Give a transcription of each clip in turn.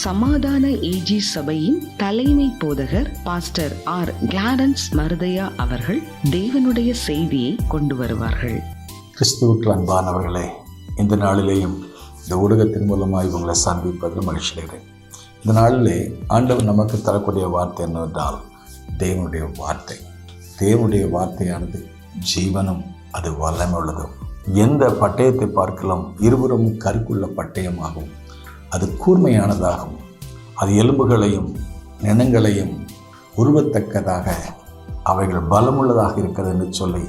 சமாதான ஏஜி சபையின் தலைமை போதகர் பாஸ்டர் ஆர் கிளாரன்ஸ் மருதையா அவர்கள் தேவனுடைய செய்தியை கொண்டு வருவார்கள். கிறிஸ்துவுக்கு அன்பானவர்களே, இந்த நாளிலேயும் இந்த ஊடகத்தின் மூலமாக இவங்களை சந்திப்பதில் மகிழ்ச்சி அடைகிறேன். இந்த நாளிலே ஆண்டவர் நமக்கு தரக்கூடிய வார்த்தை என்னவென்றால் தேவனுடைய வார்த்தை. தேவனுடைய வார்த்தையானது ஜீவனும் அது வல்லமை உள்ளதும். எந்த பட்டயத்தை பார்க்கலாம் இருபுறமும் கருக்குள்ள பட்டயமாகும். அது கூர்மையானதாகும். அது எலும்புகளையும் நினங்களையும் உருவத்தக்கதாக அவைகள் பலமுள்ளதாக இருக்கிறது என்று சொல்லி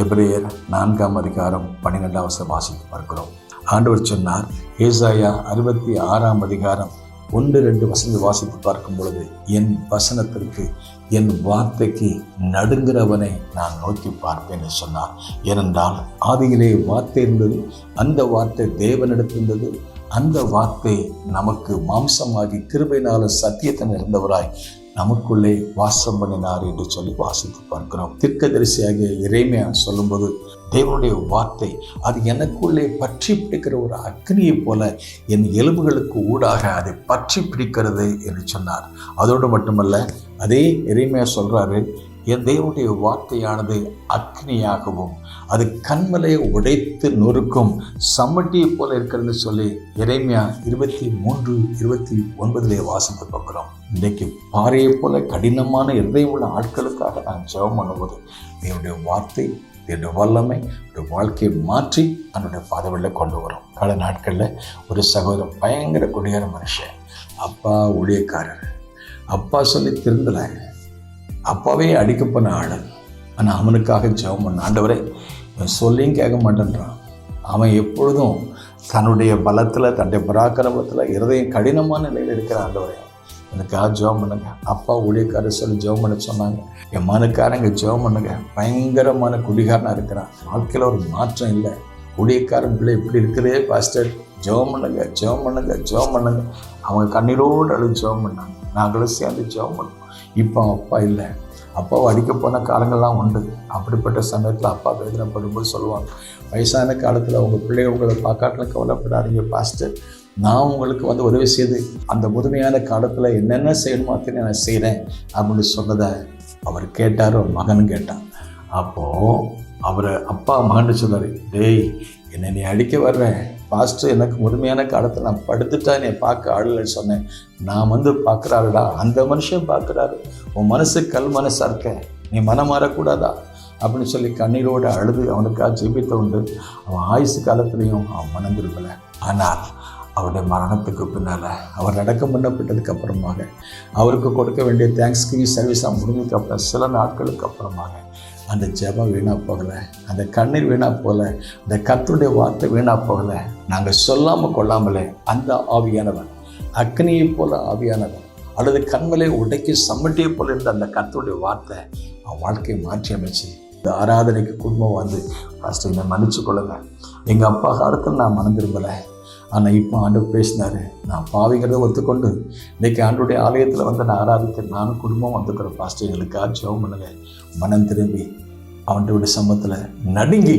எபிரேயர் 4:12 வாசித்து பார்க்கிறோம். ஆண்டவர் சொன்னார், ஏசாயா 66:1-2 வாசித்து பார்க்கும் பொழுது, என் வசனத்திற்கு என் வார்த்தைக்கு நடுங்கிறவனை நான் நோக்கி பார்ப்பேன் என்று சொன்னார். ஏனென்றால் ஆதியிலே வார்த்தை இருந்தது, அந்த வார்த்தை தேவனிடத்திருந்தது, அந்த வார்த்தை நமக்கு மாம்சமாகி கிருபையினால சத்தியத்தின் இருந்தவராய் நமக்குள்ளே வாசம் பண்ணினார் என்று சொல்லி வாசித்து பார்க்கிறோம். தீர்க்கதரிசியாகிய எரேமியா சொல்லும்போது, தேவனுடைய வார்த்தை அது எனக்குள்ளே பற்றி பிடிக்கிற ஒரு அக்னியை போல என் எலும்புகளுக்கு ஊடாக அதை பற்றி பிடிக்கிறது என்று சொன்னார். அதோடு மட்டுமல்ல, அதே எரேமியா சொல்றாரு, என் தேவனுடைய வார்த்தையானது அக்னியாகவும் அது கண்மலையை உடைத்து நொறுக்கும் சம்மட்டியை போல இருக்கிறதுன்னு சொல்லி எரேமியா 23:29 வாசித்து பார்க்கிறோம். இன்றைக்கு பாறையை போல கடினமான இருதயம் உள்ள ஆட்களுக்காக நான் ஜெபம் பண்ணும்போது என்னுடைய வார்த்தை என்னுடைய வல்லமை ஒரு வாழ்க்கையை மாற்றி அதனுடைய பாதைகளில் கொண்டு வரும். பல நாட்களில் ஒரு சகோதரன் பயங்கர குடிகார மனுஷன், அப்பா ஊழியக்காரர், அப்பா சொல்லி திருந்தலை, அப்பாவே அடிக்க போன ஆள். ஆனால் அவனுக்காக ஜெபம் பண்ண, ஆண்டவரே இவன் சொல்லியும் கேட்க மாட்டேன்றான், அவன் எப்பொழுதும் தன்னுடைய பலத்தில் தன்னுடைய பராக்கிரமத்தில் இருதயம் கடினமான நிலையில் இருக்கிற ஆண்டவரே எனக்காக ஜெபம் பண்ணுங்க. அப்பா ஊழியக்காரர் சொல்லி ஜெபம் பண்ண சொன்னாங்க. என் மனுக்காரங்க ஜெபம் பண்ணுங்க, பயங்கரமான குடிகாரனாக இருக்கிறான், வாழ்க்கையில் ஒரு மாற்றம் இல்லை, ஊழியக்காரன் பிள்ளை இப்படி இருக்கிறதே பாஸ்டர், ஜெபம் பண்ணுங்க ஜெபம் பண்ணுங்க ஜெபம் பண்ணுங்க. அவங்க கண்ணீரோடு அழுது ஜெபம் பண்ணாங்க, நாங்களும் சேர்ந்து ஜெபம் பண்ணோம். இப்போ அப்பா இல்லை, அப்பாவை அடிக்க போன காலங்கள்லாம் உண்டு. அப்படிப்பட்ட சமயத்தில் அப்பா வேதனைப்படும்போது சொல்லுவாங்க, வயசான காலத்தில் உங்கள் பிள்ளைங்க உங்களை பார்க்காட்டில் கவலைப்படாதீங்க பாஸ்டர், நான் உங்களுக்கு உதவி செய்து அந்த முதுமையான காலத்தில் என்னென்ன செய்யணுமோ அத்தனை நான் செய்கிறேன் அப்படின்னு சொன்னதை அவர் கேட்டார். ஒரு மகன் கேட்டான். அப்போது அவர் அப்பா மகன் சொன்னார், டேய் என்னை நீ அடிக்க வர்றேன் பாஸ்டர், எனக்கு முதுமையான காலத்தில் நான் படுத்துட்டா என்னை பார்க்க ஆடலைன்னு சொன்னேன், நான் பார்க்குறாருடா, அந்த மனுஷன் பார்க்குறாரு, உன் மனசு கல் மனசாக இருக்க, நீ மனம் மாறக்கூடாதா அப்படின்னு சொல்லி கண்ணீரோடு அழுது அவனுக்காக ஜெபித்த உண்டு. அவன் ஆயுசு காலத்துலேயும் அவன் மனம் திரும்பலை. ஆனால் அவருடைய மரணத்துக்கு பின்னால் அவர் அடக்கம் பண்ணப்பட்டதுக்கு அப்புறமாக அவருக்கு கொடுக்க வேண்டிய தேங்க்ஸ் கிவிங் சர்வீஸாக முடிஞ்சதுக்கு அப்புறம் சில நாட்களுக்கு அப்புறமாக அந்த ஜெபம் வீணாக போகலை, அந்த கண்ணீர் வீணாக போகல, அந்த கர்த்தருடைய வார்த்தை வீணாக போகலை. நாங்கள் சொல்லாமல் கொள்ளாமலே அந்த ஆவியானவன், அக்னியை போல ஆவியானவன், அல்லது கண்மலை உடைக்கி சம்மட்டியை போல இருந்த அந்த கர்த்தருடைய வார்த்தை அவன் வாழ்க்கையை மாற்றி அமைச்சு இந்த ஆராதனைக்கு குடும்பம் வந்து ஃபஸ்ட்டு என்னை மன்னிச்சு கொள்ளுங்க, எங்கள் அப்பா காலத்தில் நான் மனம் திரும்பலை, ஆனால் இப்போ ஆண்டவர் பேசினார், நான் பாவிங்கிறத ஒத்துக்கொண்டு இன்றைக்கி ஆண்டோடைய ஆலயத்தில் நான் ஆராதிக்க நானும் குடும்பம் வந்துக்கிறேன் பாஸ்டர், எங்களுக்காக ஜெபம் பண்ணுங்க. மனம் திரும்பி அவனுடைய சமூகத்தில் நடுங்கி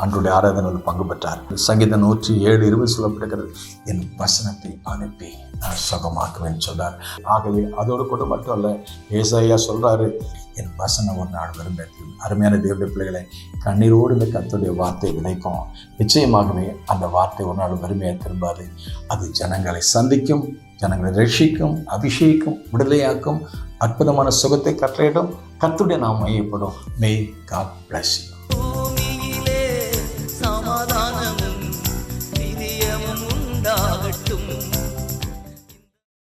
ஆண்டோடைய ஆராதனையில் பங்கு பெற்றார். சங்கீதம் 107:20 சொல்லப்படுகிறது, என் வசனத்தை அனுப்பி நான் சுகமாக்குவேன்னு சொல்றார். ஆகவே அதோடு கூட மட்டும் அல்ல, ஏசாயா சொல்றாரு, என் வசனம் ஒரு நாள் வரும். அருமையான தேவனுடைய பிள்ளைகளை, கண்ணீரோடு இந்த கர்த்தருடைய வார்த்தை விதைக்கும். நிச்சயமாகவே அந்த வார்த்தை ஒரு நாள் வறுமையாக திரும்பாது. அது ஜனங்களை சந்திக்கும், ஜனங்களை ரட்சிக்கும், அபிஷேகிக்கும், விடுதலையாக்கும், அற்புதமான சுகத்தை கட்டளையிடும். கர்த்தருடைய நாம் மையப்படும். May God bless you.